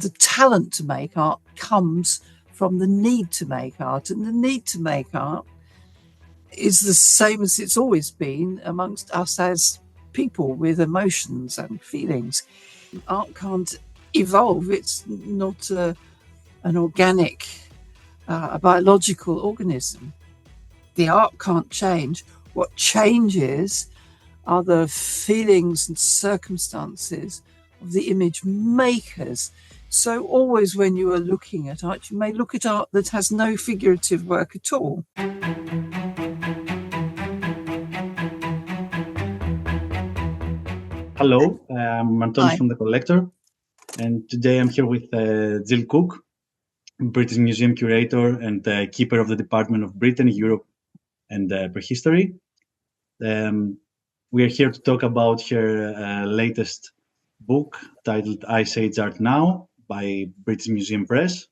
the talent to make art comes from the need to make art, and the need to make art is the same as it's always been amongst us as people with emotions and feelings. Art can't evolve. It's not an organic, a biological organism. The art can't change. What changes are the feelings and circumstances of the image makers. So always when you are looking at art, you may look at art that has no figurative work at all. Hello, I'm Anton from TheCollector, and today I'm here with Jill Cook, British Museum Curator and Keeper of the Department of Britain, Europe and Prehistory. We are here to talk about her latest book titled Ice Age Art Now by British Museum Press.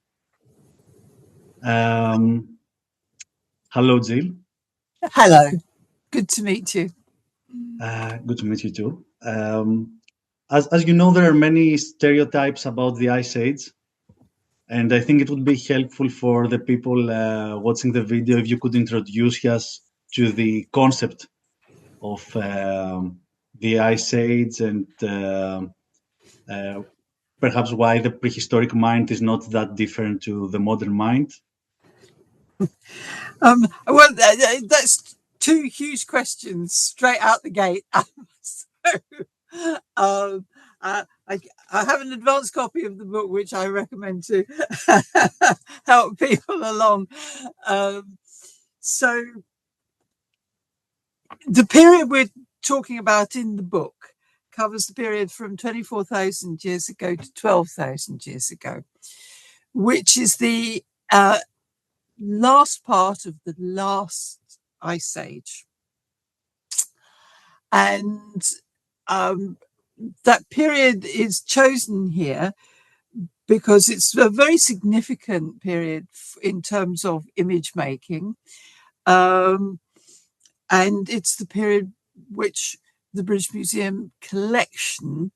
Hello, Jill. Hello, good to meet you. Good to meet you too. As you know, there are many stereotypes about the Ice Age, and I think it would be helpful for the people watching the video if you could introduce us to the concept of the Ice Age and perhaps why the prehistoric mind is not that different to the modern mind. Well, that's two huge questions straight out the gate. I have an advanced copy of the book, which I recommend to help people along. So the period we're talking about in the book covers the period from 24,000 years ago to 12,000 years ago, which is the last part of the last ice age. And that period is chosen here because it's a very significant period in terms of image making. And it's the period which the British Museum collection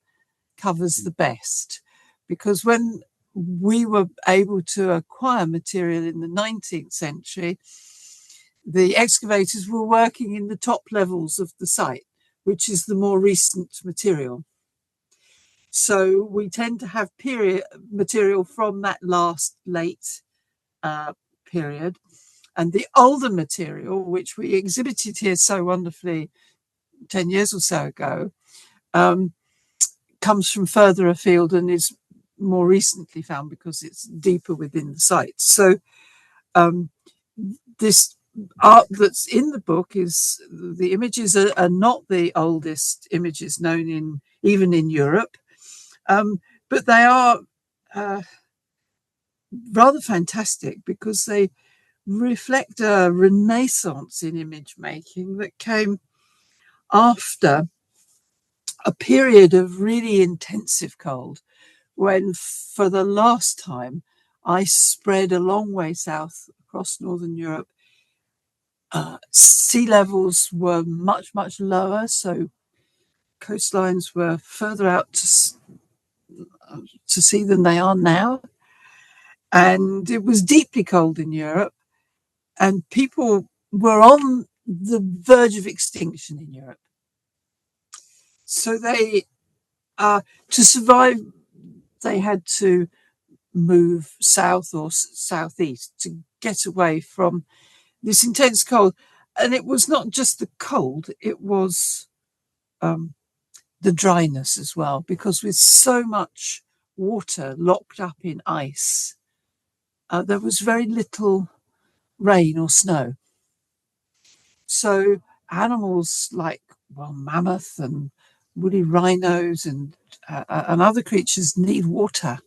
covers the best. Because when we were able to acquire material in the 19th century, the excavators were working in the top levels of the site, which is the more recent material. So we tend to have material from that last late period. And the older material, which we exhibited here so wonderfully 10 years or so ago, comes from further afield and is more recently found because it's deeper within the site. So this art that's in the book is, the images are not the oldest images known even in Europe, but they are rather fantastic because they reflect a renaissance in image making that came after a period of really intensive cold, when for the last time ice spread a long way south across northern Europe. Sea levels were much, much lower, so coastlines were further out to sea than they are now. And it was deeply cold in Europe, and people were on the verge of extinction in Europe. So they, to survive, they had to move south or southeast to get away from this intense cold. And it was not just the cold, it was the dryness as well, because with so much water locked up in ice, there was very little rain or snow. So animals like, well, mammoth and woolly rhinos and other creatures need water.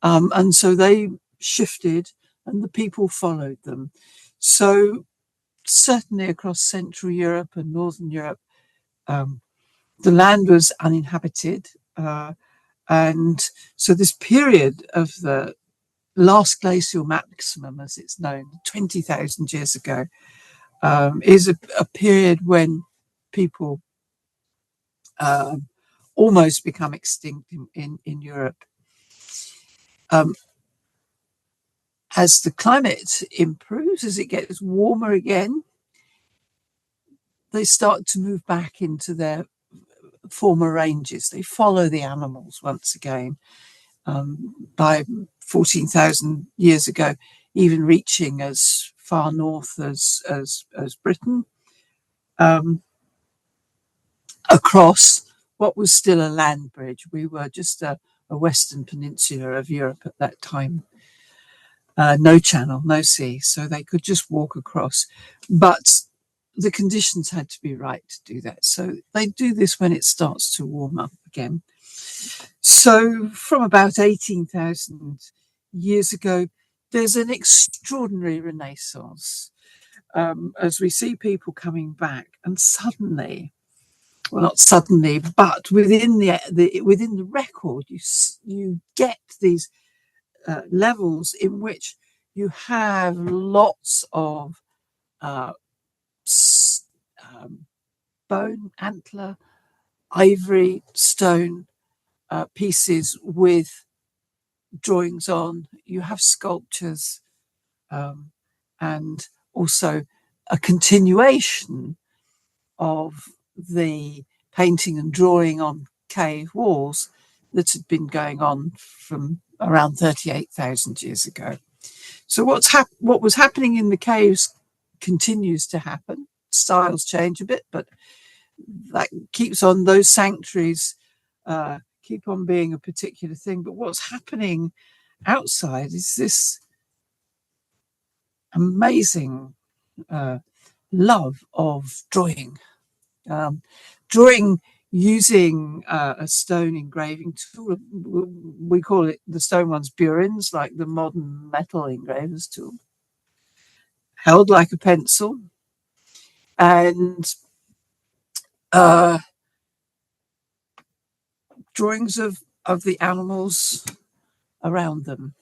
And so they shifted and the people followed them. So certainly across Central Europe and Northern Europe, the land was uninhabited. And so this period of the last glacial maximum, as it's known, 20,000 years ago, is a period when people almost become extinct in Europe. as the climate improves, as it gets warmer again, they start to move back into their former ranges. They follow the animals once again. By 14,000 years ago, even reaching as far north as Britain, across what was still a land bridge. We were just a western peninsula of Europe at that time. No channel, no sea, so they could just walk across. But the conditions had to be right to do that. So they do this when it starts to warm up again. So from about 18,000 years ago, there's an extraordinary renaissance as we see people coming back, and suddenly, well, not suddenly, but within the record, you get these levels in which you have lots of bone, antler, ivory, stone pieces with drawings on. You have sculptures, and also a continuation of the painting and drawing on cave walls that had been going on from around 38,000 years ago. So what was happening in the caves continues to happen. Styles change a bit, but that keeps on. Those sanctuaries keep on being a particular thing. But what's happening outside is this amazing love of drawing. Drawing using a stone engraving tool. We call it, the stone ones, burins, like the modern metal engraver's tool, held like a pencil, and drawings of the animals around them.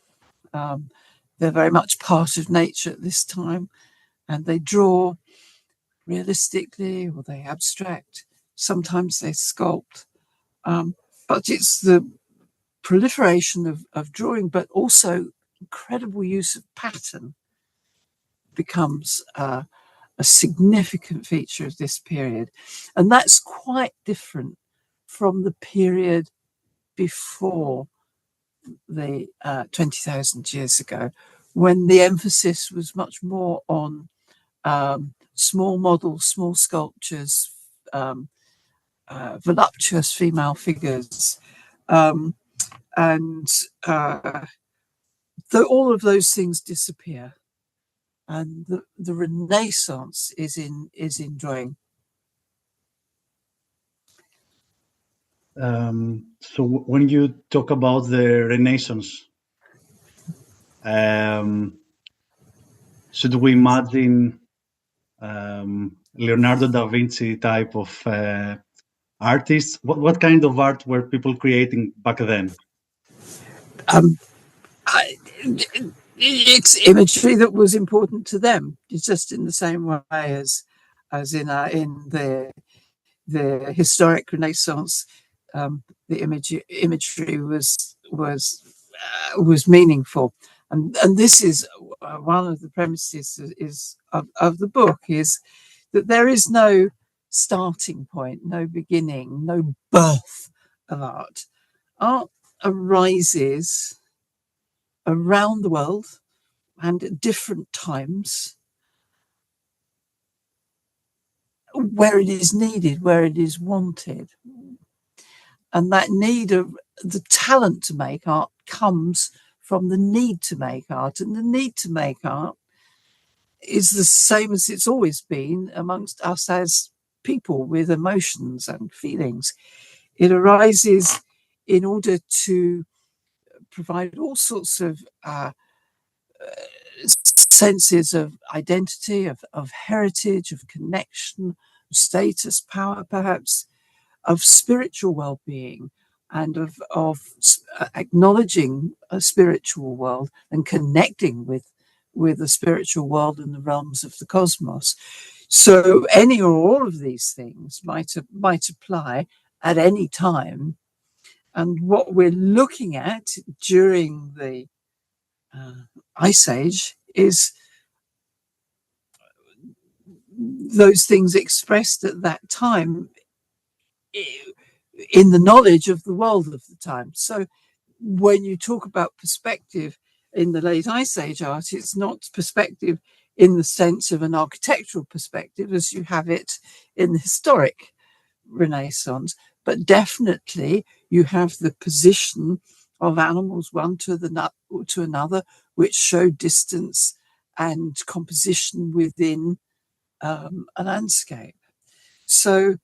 They're very much part of nature at this time, and they draw realistically, or they abstract. Sometimes they sculpt. But it's the proliferation of drawing, but also incredible use of pattern becomes a significant feature of this period. And that's quite different from the period before the 20,000 years ago, when the emphasis was much more on small models, small sculptures, voluptuous female figures, and all of those things disappear, and the Renaissance is in drawing. So when you talk about the Renaissance, should we imagine Leonardo da Vinci type of artists? What kind of art were people creating back then? It's imagery that was important to them. It's just in the same way as in the historic Renaissance, the imagery was meaningful, and this is one of the premises of the book, is that there is no starting point, no beginning, no birth of art. Art arises around the world and at different times, where it is needed, where it is wanted. And that need of the talent to make art comes from the need to make art. And the need to make art is the same as it's always been amongst us as people with emotions and feelings. It arises in order to provide all sorts of senses of identity, of heritage, of connection, of status, power, perhaps, of spiritual well-being, and of acknowledging a spiritual world and connecting with the spiritual world and the realms of the cosmos. So any or all of these things might apply at any time And what we're looking at during the Ice Age is those things expressed at that time in the knowledge of the world of the time. So when you talk about perspective in the late Ice Age art, it's not perspective in the sense of an architectural perspective as you have it in the historic Renaissance, but definitely you have the position of animals one to another, which show distance and composition within a landscape. So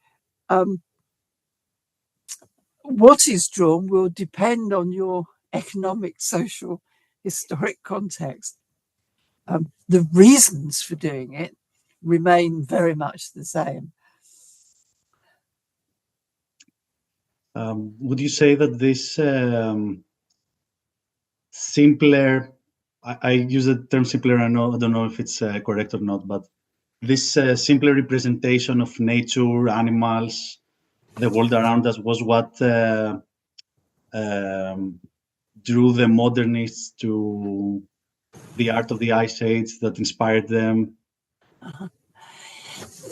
what is drawn will depend on your economic, social, historic context. The reasons for doing it remain very much the same. Would you say that this simpler, I use the term simpler, I don't know if it's correct or not, but this simpler representation of nature, animals, the world around us was what drew the modernists to the art of the Ice Age, that inspired them?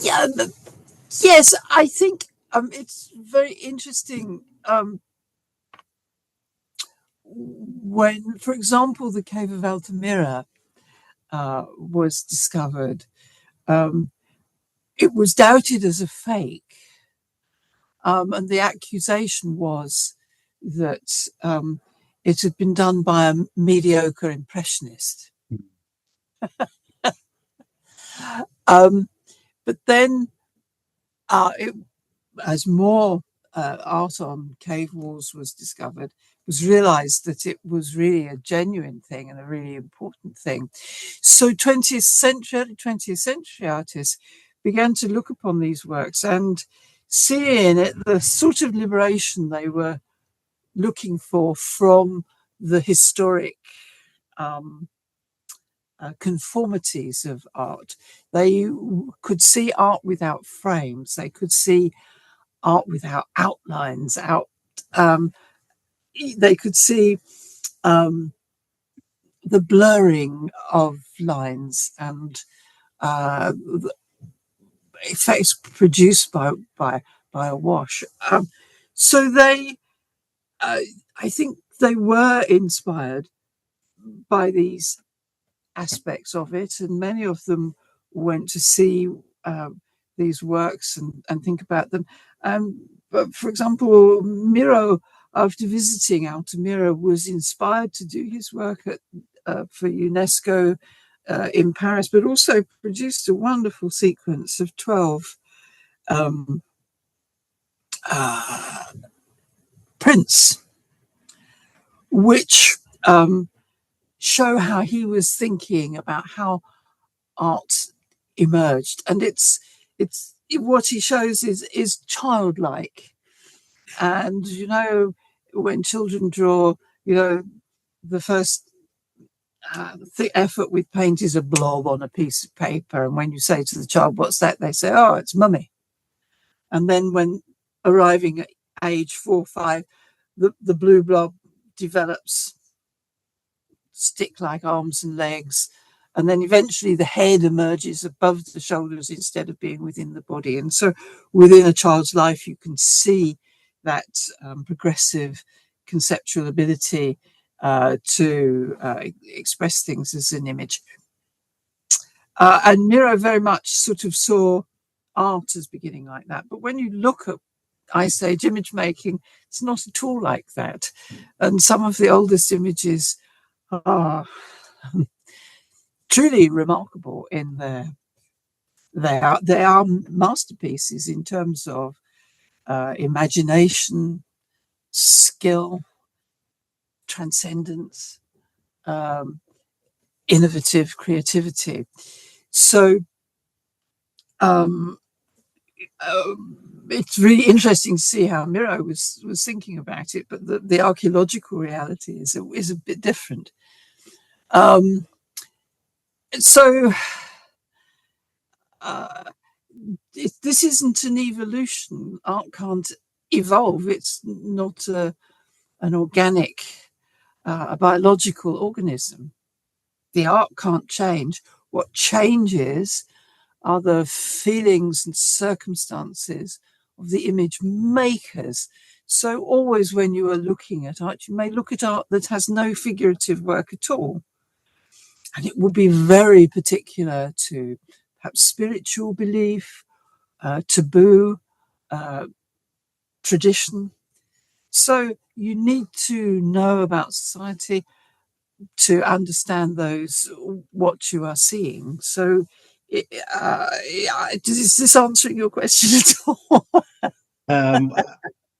Yeah, yes, I think it's very interesting when, for example, the cave of Altamira was discovered. It was doubted as a fake, and the accusation was that it had been done by a mediocre impressionist. But then, as more art on cave walls was discovered, it was realized that it was really a genuine thing and a really important thing. So 20th century artists began to look upon these works and see in it the sort of liberation they were looking for from the historic conformities of art. They could see art without frames. They could see art without outlines. They could see the blurring of lines and effects produced by a wash. So they, I think, they were inspired by these aspects of it, and many of them went to see these works and think about them. But for example, Miro, after visiting Altamira, was inspired to do his work for UNESCO in Paris, but also produced a wonderful sequence of 12 prints, which show how he was thinking about how art emerged. And it's what he shows is childlike. And when children draw, the first effort with paint is a blob on a piece of paper, and when you say to the child, "What's that?" they say, "Oh, it's mummy." And then when arriving at age 4 or 5, the blue blob develops stick-like arms and legs, and then eventually the head emerges above the shoulders instead of being within the body. And so within a child's life, you can see that progressive conceptual ability to express things as an image. And Miro very much sort of saw art as beginning like that. But when you look at Ice Age image making, it's not at all like that. And some of the oldest images are truly remarkable in they are masterpieces in terms of imagination, skill, transcendence, innovative creativity. So it's really interesting to see how Miro was thinking about it, but the archaeological reality is a bit different. So this isn't an evolution. Art can't evolve. It's not an organic, a biological organism. The art can't change. What changes are the feelings and circumstances of the image makers. So always when you are looking at art, you may look at art that has no figurative work at all. And it will be very particular to perhaps spiritual belief, taboo, uh, tradition. So you need to know about society to understand those, what you are seeing. So is this answering your question at all? Um,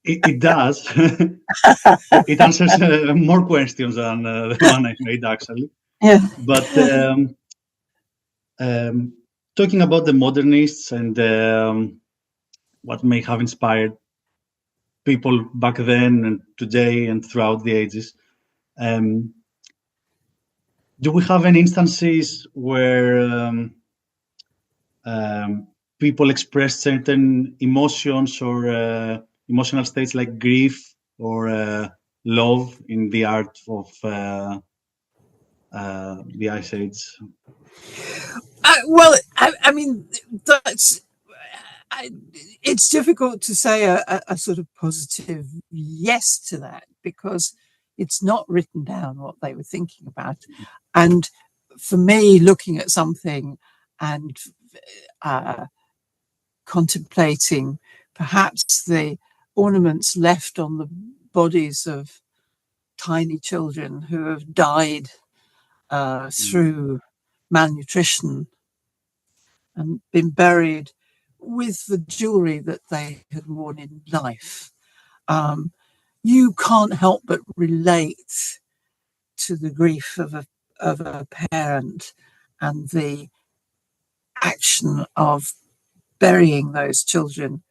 it does. It answers more questions than the one I made, actually. Yeah. But um, talking about the modernists and what may have inspired people back then and today and throughout the ages, um, do we have any instances where people express certain emotions or emotional states like grief or love in the art of the Ice Age? Well, I mean, that's. It's difficult to say a sort of positive yes to that because it's not written down what they were thinking about. And for me, looking at something and uh, contemplating perhaps the ornaments left on the bodies of tiny children who have died through malnutrition and been buried with the jewelry that they had worn in life. You can't help but relate to the grief of a parent and the action of burying those children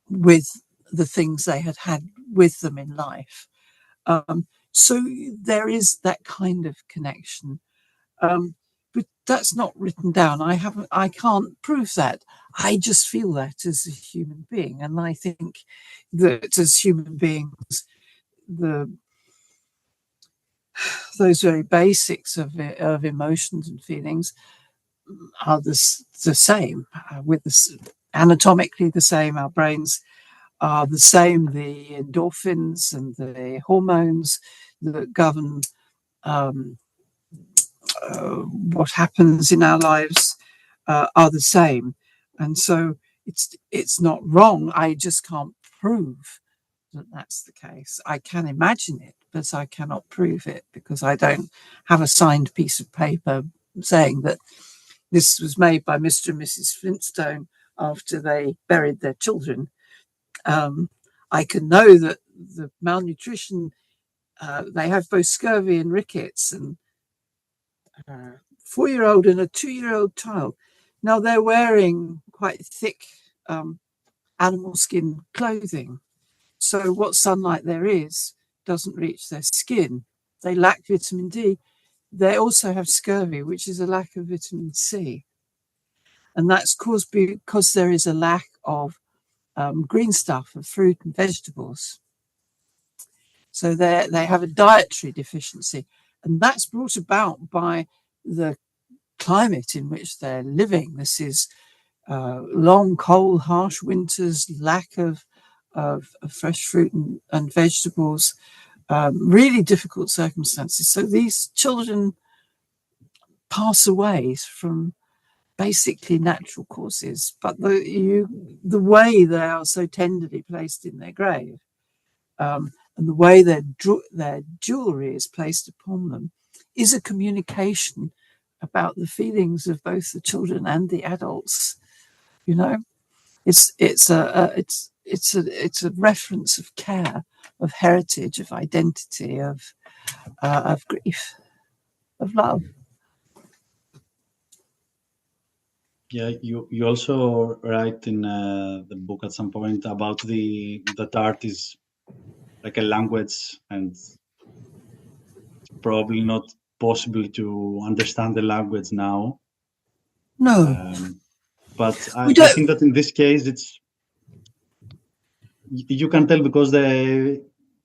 with the things they had had with them in life. So there is that kind of connection. But that's not written down. I can't prove that. I just feel that as a human being. And I think that as human beings, the those very basics of emotions and feelings are the same. With anatomically the same, our brains are the same. The endorphins and the hormones that govern what happens in our lives are the same, and so it's not wrong. I just can't prove that that's the case. I can imagine it, but I cannot prove it because I don't have a signed piece of paper saying that this was made by Mr. and Mrs. Flintstone after they buried their children. I can know that the malnutrition, they have both scurvy and rickets, and 4-year-old and a 2-year-old child. Now they're wearing quite thick animal skin clothing. So what sunlight there is doesn't reach their skin. They lack vitamin D. They also have scurvy, which is a lack of vitamin C. And that's caused because there is a lack of green stuff, of fruit and vegetables. So they have a dietary deficiency. And that's brought about by the climate in which they're living. This is long, cold, harsh winters, lack of fresh fruit and vegetables, really difficult circumstances. So these children pass away from basically natural causes, but the way they are so tenderly placed in their grave, and the way their jewelry is placed upon them is a communication about the feelings of both the children and the adults. You know, it's a reference of care, of heritage, of identity, of grief, of love. Yeah, you also write in the book at some point about that art is like a language, and it's probably not possible to understand the language now. No, But we I don't. think that in this case, you can tell because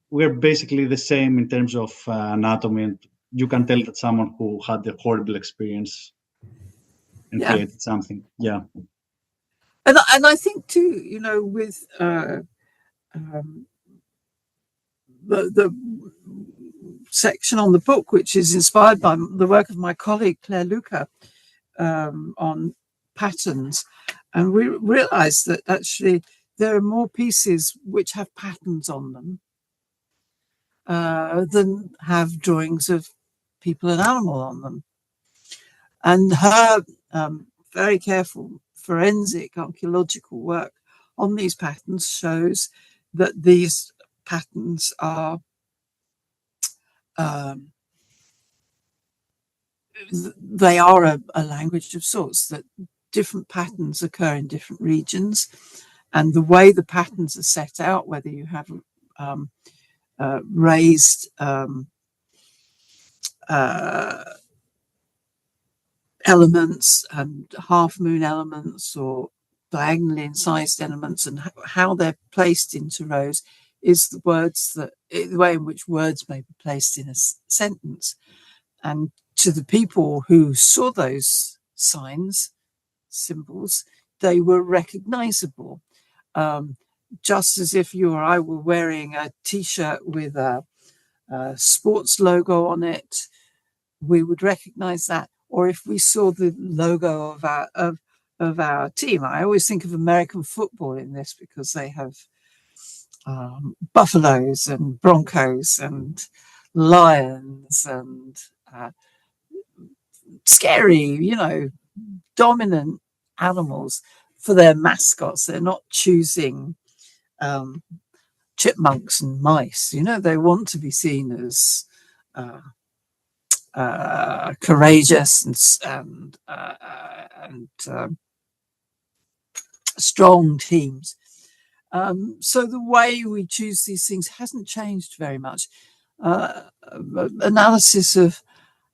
we're basically the same in terms of anatomy, and you can tell that someone who had a horrible experience and Yeah. created something. Yeah. And I think too, with the section on the book, which is inspired by the work of my colleague Claire Luca on patterns, and we realized that actually there are more pieces which have patterns on them than have drawings of people and animal on them. And her very careful forensic archaeological work on these patterns shows that these patterns are they are a language of sorts, that different patterns occur in different regions, and the way the patterns are set out, whether you have raised elements and half moon elements or diagonally incised elements, and how they're placed into rows, is the way in which words may be placed in a sentence. And to the people who saw those signs, symbols, they were recognizable. Just as if you or I were wearing a t-shirt with a sports logo on it, we would recognize that. Or if we saw the logo of our team, I always think of American football in this, because they have buffaloes and broncos and lions and scary, dominant animals for their mascots. They're not choosing chipmunks and mice. They want to be seen as courageous and strong teams. So the way we choose these things hasn't changed very much. Analysis of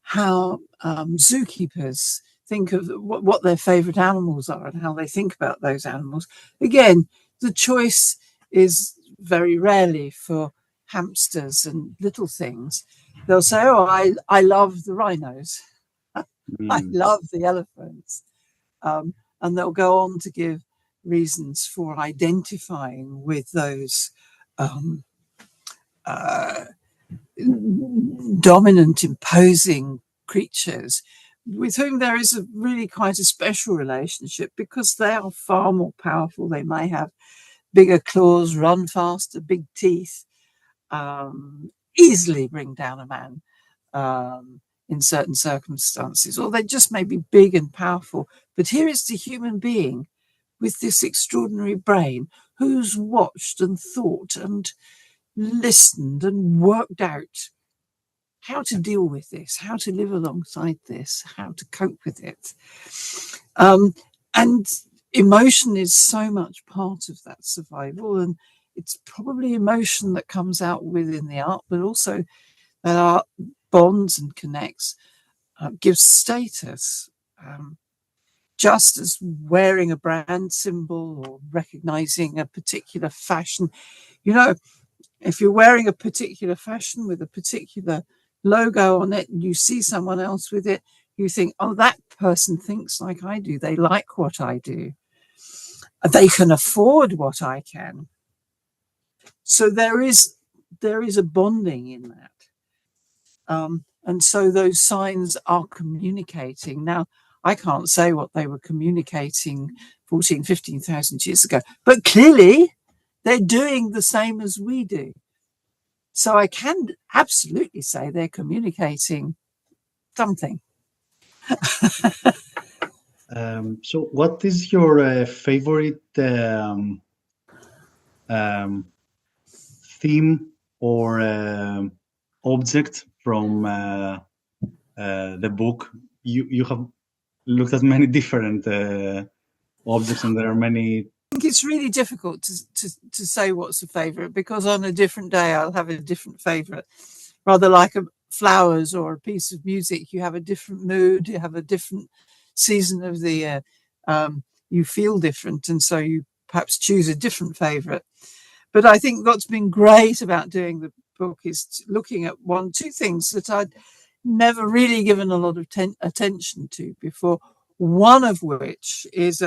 how zookeepers think of what their favorite animals are and how they think about those animals. Again, the choice is very rarely for hamsters and little things. They'll say, oh, I love the rhinos. I love the elephants. And they'll go on to give reasons for identifying with those dominant, imposing creatures with whom there is really quite a special relationship, because they are far more powerful. They may have bigger claws, run faster, big teeth, easily bring down a man in certain circumstances, or they just may be big and powerful. But here is the human being with this extraordinary brain who's watched and thought and listened and worked out how to deal with this, how to live alongside this, how to cope with it. And emotion is so much part of that survival, and it's probably emotion that comes out within the art, but also that art bonds and connects, gives status. Just as wearing a brand symbol or recognizing a particular fashion, if you're wearing a particular fashion with a particular logo on it and you see someone else with it, you think, oh, that person thinks like I do. They like what I do. They can afford what I can. So there is a bonding in that. And so those signs are communicating. Now, I can't say what they were communicating 14, 15,000 years ago, but clearly they're doing the same as we do. So I can absolutely say they're communicating something. So what is your favorite theme or object from the book? You have looked at many different objects, and there are many. I think it's really difficult to say what's a favorite, because on a different day I'll have a different favorite. Rather like flowers or a piece of music, you have a different mood, you have a different season of the year, you feel different, and so you perhaps choose a different favorite. But I think what's been great about doing book is looking at two things that I'd never really given a lot of attention to before. One of which is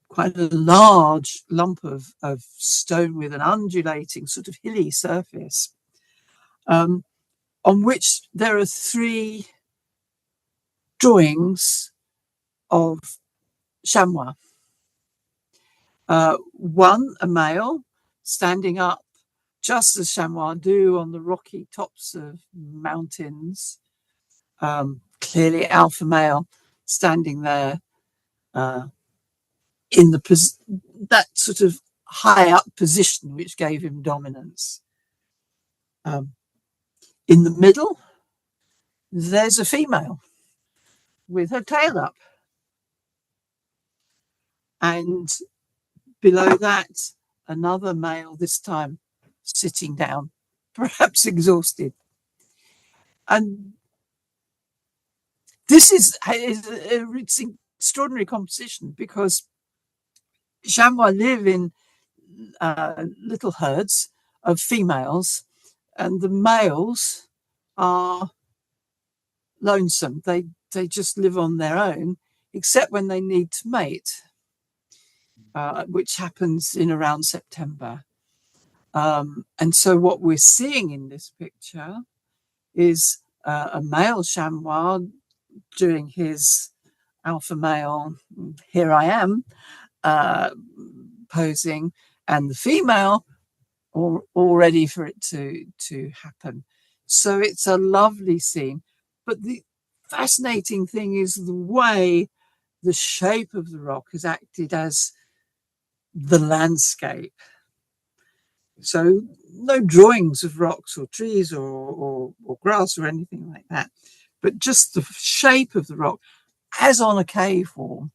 quite a large lump of stone with an undulating sort of hilly surface, on which there are 3 drawings of chamois. One, a male standing up, just as chamois do on the rocky tops of mountains. Clearly alpha male standing there in that sort of high up position which gave him dominance. In the middle, there's a female with her tail up. And below that, another male, this time sitting down, perhaps exhausted. And this is it's extraordinary composition, because chamois live in little herds of females, and the males are lonesome. They just live on their own, except when they need to mate, which happens in around September. And so what we're seeing in this picture is a male chamois doing his alpha male, here I am, posing, and the female all ready for it to happen. So it's a lovely scene. But the fascinating thing is the way the shape of the rock has acted as the landscape. So no drawings of rocks or trees or grass or anything like that, but just the shape of the rock, as on a cave wall.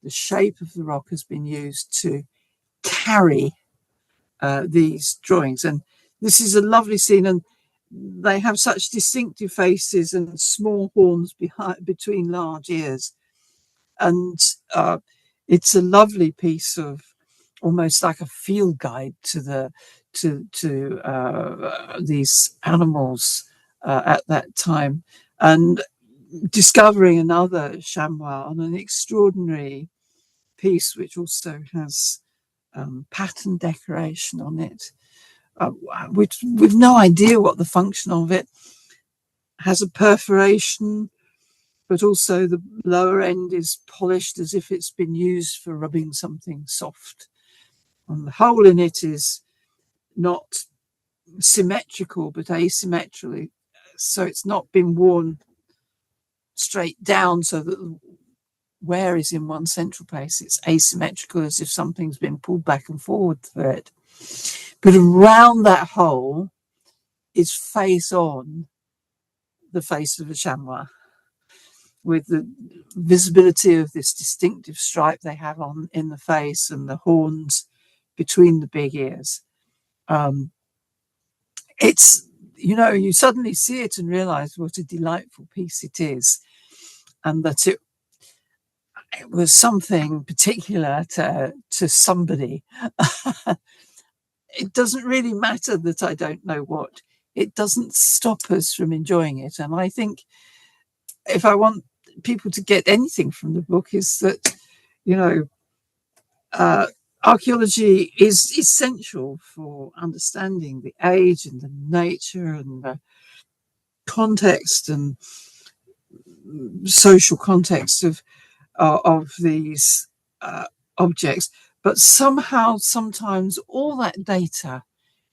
The shape of the rock has been used to carry these drawings. And this is a lovely scene, and they have such distinctive faces and small horns between large ears. And it's a lovely piece of, almost like a field guide to these animals at that time, and discovering another chamois on an extraordinary piece, which also has pattern decoration on it, which we've no idea what the function of it. Has a perforation, but also the lower end is polished as if it's been used for rubbing something soft. And the hole in it is not symmetrical, but asymmetrically. So it's not been worn straight down so that the wear is in one central place. It's asymmetrical, as if something's been pulled back and forward through it. But around that hole is face on the face of a chamois, with the visibility of this distinctive stripe they have on in the face and the horns between the big ears. It's, you suddenly see it and realize what a delightful piece it is, and that it was something particular to somebody. It doesn't really matter that I don't know what. It doesn't stop us from enjoying it. And I think if I want people to get anything from the book, is that, archaeology is essential for understanding the age and the nature and the context and social context of these objects. But somehow, sometimes all that data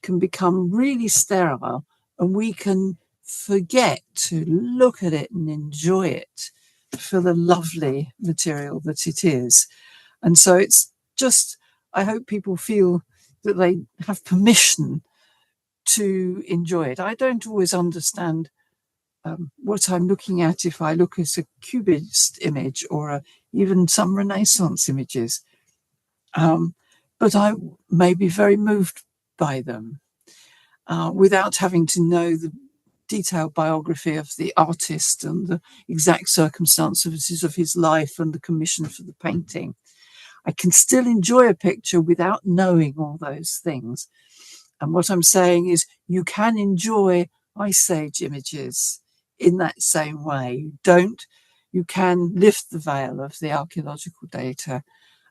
can become really sterile, and we can forget to look at it and enjoy it for the lovely material that it is. And so it's just, I hope people feel that they have permission to enjoy it. I don't always understand what I'm looking at if I look at a Cubist image or even some Renaissance images. But I may be very moved by them without having to know the detailed biography of the artist and the exact circumstances of his life and the commission for the painting. I can still enjoy a picture without knowing all those things. And what I'm saying is you can enjoy Ice Age images in that same way. You can lift the veil of the archaeological data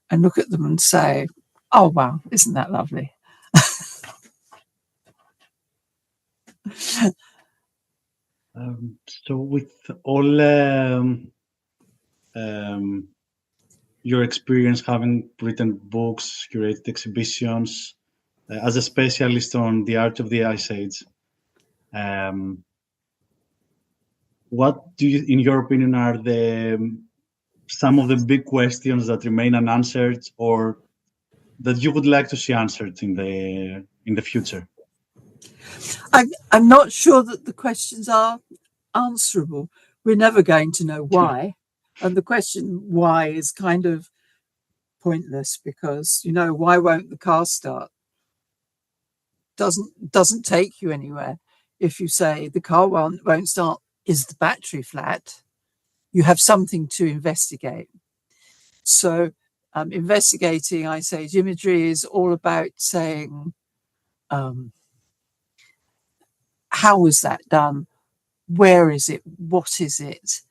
and look at them and say, oh, wow, isn't that lovely? So with all your experience having written books, curated exhibitions, as a specialist on the art of the Ice Age, what do you, in your opinion, are the some of the big questions that remain unanswered, or that you would like to see answered in the future? I'm not sure that the questions are answerable. We're never going to know why. And the question why is kind of pointless because, why won't the car start? Doesn't take you anywhere. If you say the car won't start, is the battery flat? You have something to investigate. So investigating Ice Age imagery is all about saying, how was that done? Where is it? What is it?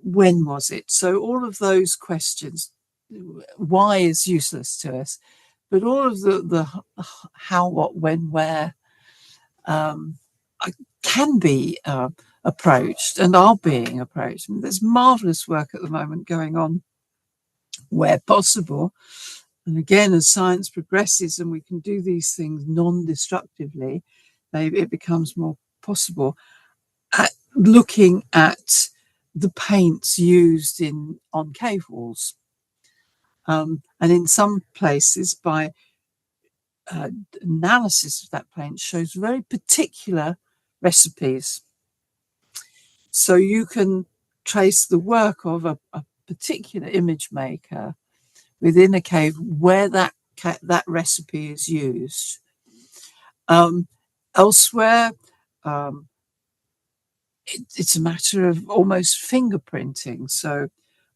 When was it? So all of those questions, why is useless to us, but all of the how, what, when, where can be approached and are being approached. I mean, there's marvelous work at the moment going on where possible. And again, as science progresses and we can do these things non-destructively, it becomes more possible at looking at the paints used on cave walls. And in some places, by analysis of that paint, shows very particular recipes. So you can trace the work of a particular image maker within a cave where that recipe is used. Elsewhere, it's a matter of almost fingerprinting. So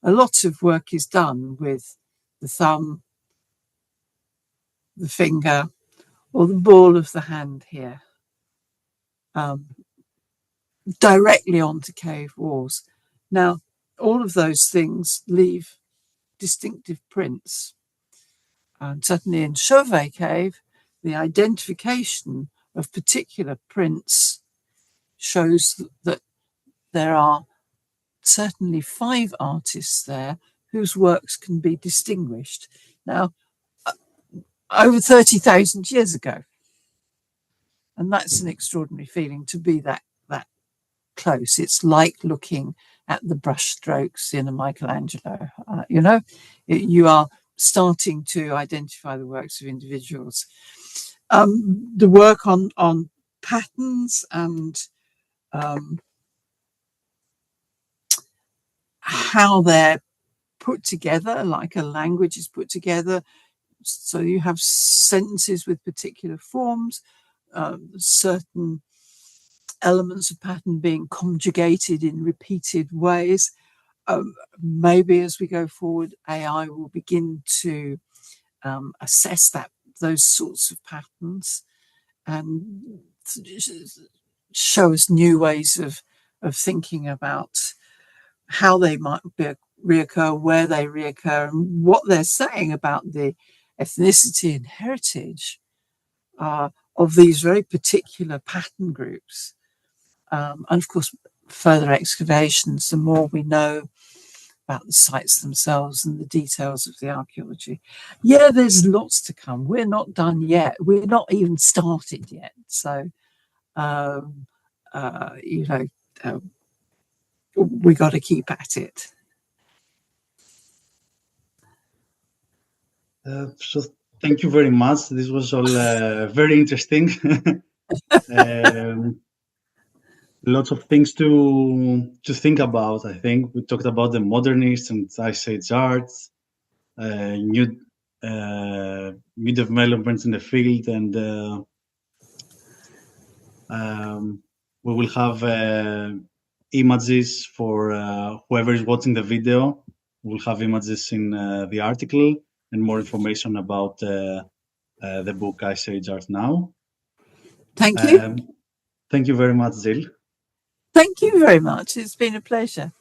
a lot of work is done with the thumb, the finger, or the ball of the hand here, directly onto cave walls. Now, all of those things leave distinctive prints. And certainly in Chauvet Cave, the identification of particular prints shows that there are certainly 5 artists there whose works can be distinguished. Now, over 30,000 years ago. And that's an extraordinary feeling to be that close. It's like looking at the brush strokes in a Michelangelo. You are starting to identify the works of individuals. The work on patterns and how they're put together, like a language is put together. So you have sentences with particular forms, certain elements of pattern being conjugated in repeated ways. Maybe as we go forward, AI will begin to assess those sorts of patterns and show us new ways of thinking about how they might reoccur, where they reoccur, and what they're saying about the ethnicity and heritage of these very particular pattern groups. And of course, further excavations, the more we know about the sites themselves and the details of the archaeology. Yeah, there's lots to come. We're not done yet. We're not even started yet. So, we got to keep at it. So thank you very much. This was all very interesting. Lots of things to think about. I think we talked about the modernists and Ice Age arts, new developments in the field, and we will have images for whoever is watching the video. We'll have images in the article and more information about the book Ice Age Art Now. Thank you. Um, Thank you very much, Jill. Thank you very much. It's been a pleasure.